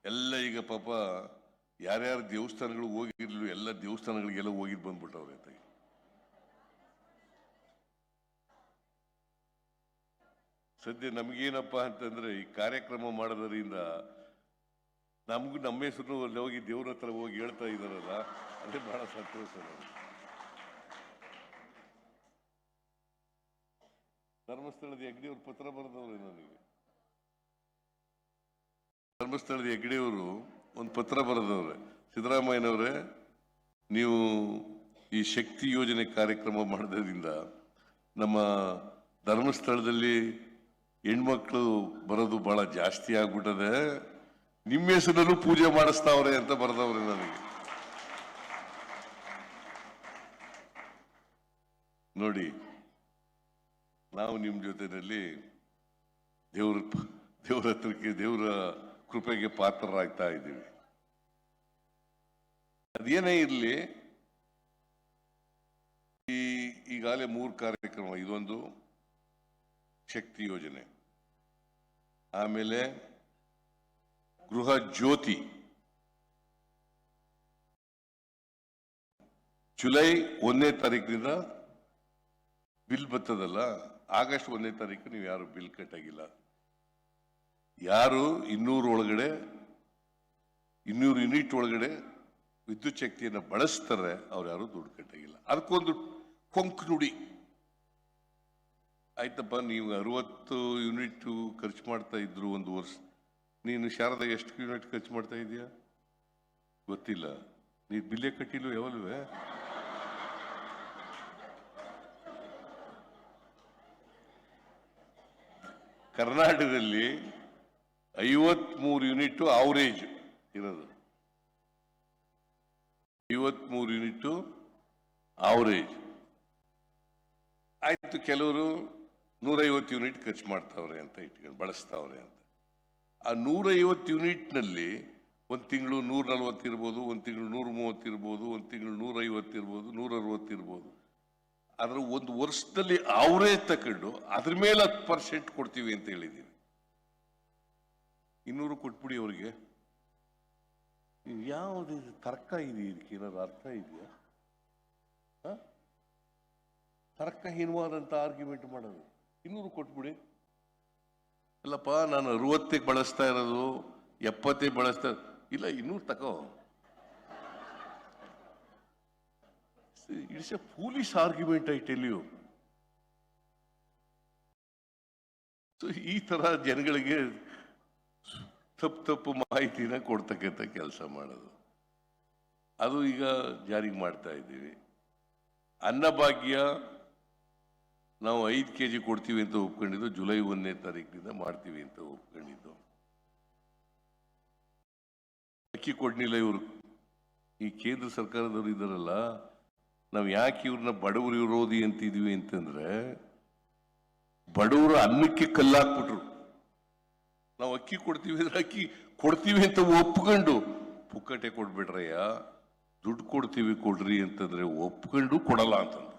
ಎಲ್ಲ ಈಗ ಪಾಪ ಯಾರ್ಯಾರು ದೇವಸ್ಥಾನಗಳಿಗೆ ಹೋಗಿರ್ಲು ಎಲ್ಲ ದೇವಸ್ಥಾನಗಳಿಗೆಲ್ಲ ಹೋಗಿದ್ ಬಂದ್ಬಿಟ್ಟವ್ರೆ ಅಂತ. ಸದ್ಯ ನಮಗೇನಪ್ಪ ಅಂತಂದ್ರೆ ಈ ಕಾರ್ಯಕ್ರಮ ಮಾಡೋದರಿಂದ ನಮಗೂ ನಮ್ಮ ಹೆಸರು ಹೋಗಿ ದೇವ್ರ ಹತ್ರ ಹೋಗಿ ಹೇಳ್ತಾ ಇದಾರಲ್ಲ, ಅದೇ ಬಹಳ ಸಂತೋಷ. ಧರ್ಮಸ್ಥಳದ ಹೆಗ್ಡೆಯವರು ಪತ್ರ ಬರೆದವ್ರೆ ನನಗೆ. ಧರ್ಮಸ್ಥಳದ ಹೆಗ್ಡೆಯವರು ಒಂದು ಪತ್ರ ಬರೆದವ್ರೆ, ಸಿದ್ದರಾಮಯ್ಯನವರೇ ನೀವು ಈ ಶಕ್ತಿ ಯೋಜನೆ ಕಾರ್ಯಕ್ರಮ ಮಾಡೋದ್ರಿಂದ ನಮ್ಮ ಧರ್ಮಸ್ಥಳದಲ್ಲಿ ಹೆಣ್ಮಕ್ಳು ಬರೋದು ಬಹಳ ಜಾಸ್ತಿ ಆಗ್ಬಿಟ್ಟದೆ, ನಿಮ್ಮ ಹೆಸರಲ್ಲೂ ಪೂಜೆ ಮಾಡಿಸ್ತಾವ್ರೆ ಅಂತ ಬರೆದವ್ರೆ ನನಗೆ. ನೋಡಿ, ನಾವು ನಿಮ್ಮ ಜೊತೆಯಲ್ಲಿ ದೇವ್ರ ಹತ್ರಕ್ಕೆ ದೇವರ ಕೃಪೆಗೆ ಪಾತ್ರರಾಗ್ತಾ ಇದ್ದೀವಿ. ಅದೇನೇ ಇರಲಿ, ಈಗಾಗಲೇ 3 ಕಾರ್ಯಕ್ರಮ, ಇದೊಂದು ಶಕ್ತಿ ಯೋಜನೆ, ಆಮೇಲೆ ಗೃಹ ಜ್ಯೋತಿ ಜುಲೈ 1ನೇ ತಾರೀಕಿನಿಂದ ಬಿಲ್ ಬರ್ತದಲ್ಲ, ಆಗಸ್ಟ್ 1ನೇ ತಾರೀಕು ನೀವು ಯಾರು ಬಿಲ್ ಕಟ್ಟಾಗಿಲ್ಲ. ಯಾರು 200 ಯೂನಿಟ್ ಒಳಗಡೆ ವಿದ್ಯುತ್ ಶಕ್ತಿಯನ್ನು ಬಳಸ್ತಾರೆ ಅವ್ರು ಯಾರು ದುಡ್ಡು ಕಟ್ಟಾಗಿಲ್ಲ. ಅದಕ್ಕೊಂದು ಕೊಂಕು ನುಡಿ ಆಯ್ತಪ್ಪ, ನೀವು 60 ಯೂನಿಟ್ ಖರ್ಚು ಮಾಡ್ತಾ ಇದ್ರು ಒಂದು ವರ್ಷ, ನೀನು ಶಾರದಾ ಎಷ್ಟು ಯೂನಿಟ್ ಖರ್ಚು ಮಾಡ್ತಾ ಇದೀಯಾ ಗೊತ್ತಿಲ್ಲ, ನೀನು ಬಿಲ್ಲೇ ಕಟ್ಟಿಲ್ವ ಯಾವಲ್ವೇ? ಕರ್ನಾಟಕದಲ್ಲಿ 53 ಯೂನಿಟ್ ಅವರೇಜ್ ಇರೋದು, 53 ಯೂನಿಟ್ ಅವರೇಜ್ ಆಯ್ತು. ಕೆಲವರು 150 ಯೂನಿಟ್ ಖರ್ಚು ಮಾಡ್ತಾವ್ರೆ ಅಂತ ಇಟ್ಕೊಂಡು ಬಳಸ್ತಾವ್ರೆ ಅಂತ. ಆ 150 ಯೂನಿಟ್ನಲ್ಲಿ ಒಂದು ತಿಂಗಳು 140 ಇರ್ಬೋದು, ಒಂದು ತಿಂಗಳು 130 ಇರ್ಬೋದು, ಒಂದು ತಿಂಗಳು 150 ಇರ್ಬೋದು, 160 ಇರ್ಬೋದು. ಆದ್ರೆ ಒಂದು ವರ್ಷದಲ್ಲಿ ಅವರೇಜ್ ತಕೊಂಡು ಅದ್ರ ಮೇಲೆ 10% ಕೊಡ್ತೀವಿ ಅಂತ ಹೇಳಿದ್ದೀವಿ. 200 ಕೊಟ್ಬಿಡಿ ಅವ್ರಿಗೆ. ಯಾವುದು ತರ್ಕ ಇದೆ, ಇದಕ್ಕೆ ಏನಾದ್ರು ಅರ್ಥ ಇದೆಯಾ? ತರ್ಕಹೀನವಾದಂತ ಆರ್ಗ್ಯುಮೆಂಟ್ ಮಾಡೋದು. 200 ಕೊಟ್ಬಿಡಿ. ಅಲ್ಲಪ್ಪ, ನಾನು 60 ಬಳಸ್ತಾ ಇರೋದು, 70 ಬಳಸ್ತಾ ಇಲ್ಲ, 200 ತಗೋ. It's a foolish argument, I tell you. ಈ ತರ ಜನಗಳಿಗೆ ತಪ್ಪು ಮಾಹಿತಿನ ಕೊಡ್ತಕ್ಕಂಥ ಕೆಲಸ ಮಾಡೋದು, ಅದು ಈಗ ಜಾರಿಗೆ ಮಾಡ್ತಾ ಇದ್ದೀವಿ. ಅನ್ನಭಾಗ್ಯ ನಾವು 5 kg ಕೊಡ್ತೀವಿ ಅಂತ ಒಪ್ಕೊಂಡಿದ್ದು, ಜುಲೈ 1ನೇ ತಾರೀಕಿನಿಂದ ಮಾಡ್ತೀವಿ ಅಂತ ಒಪ್ಕೊಂಡಿದ್ದು. ಅಕ್ಕಿ ಕೊಡ್ಲಿಲ್ಲ ಇವರು, ಈ ಕೇಂದ್ರ ಸರ್ಕಾರದವರು ಇದ್ದಾರಲ್ಲ, ನಾವು ಯಾಕೆ ಇವ್ರನ್ನ ಬಡವರು ವಿರೋಧಿ ಅಂತಿದ್ವಿ ಅಂತಂದ್ರೆ, ಬಡವರು ಅನ್ನಕ್ಕೆ ಕಲ್ಲಾಕ್ಬಿಟ್ರು. ನಾವು ಅಕ್ಕಿ ಕೊಡ್ತೀವಿ ಅಂದ್ರೆ ಅಕ್ಕಿ ಕೊಡ್ತೀವಿ ಅಂತ ಒಪ್ಕೊಂಡು, ಪುಕ್ಕಟೆ ಕೊಡ್ಬಿಟ್ರಯ್ಯ, ದುಡ್ಡು ಕೊಡ್ತೀವಿ ಕೊಡ್ರಿ ಅಂತಂದ್ರೆ ಒಪ್ಕೊಂಡು ಕೊಡಲ್ಲ ಅಂತಂದ್ರೆ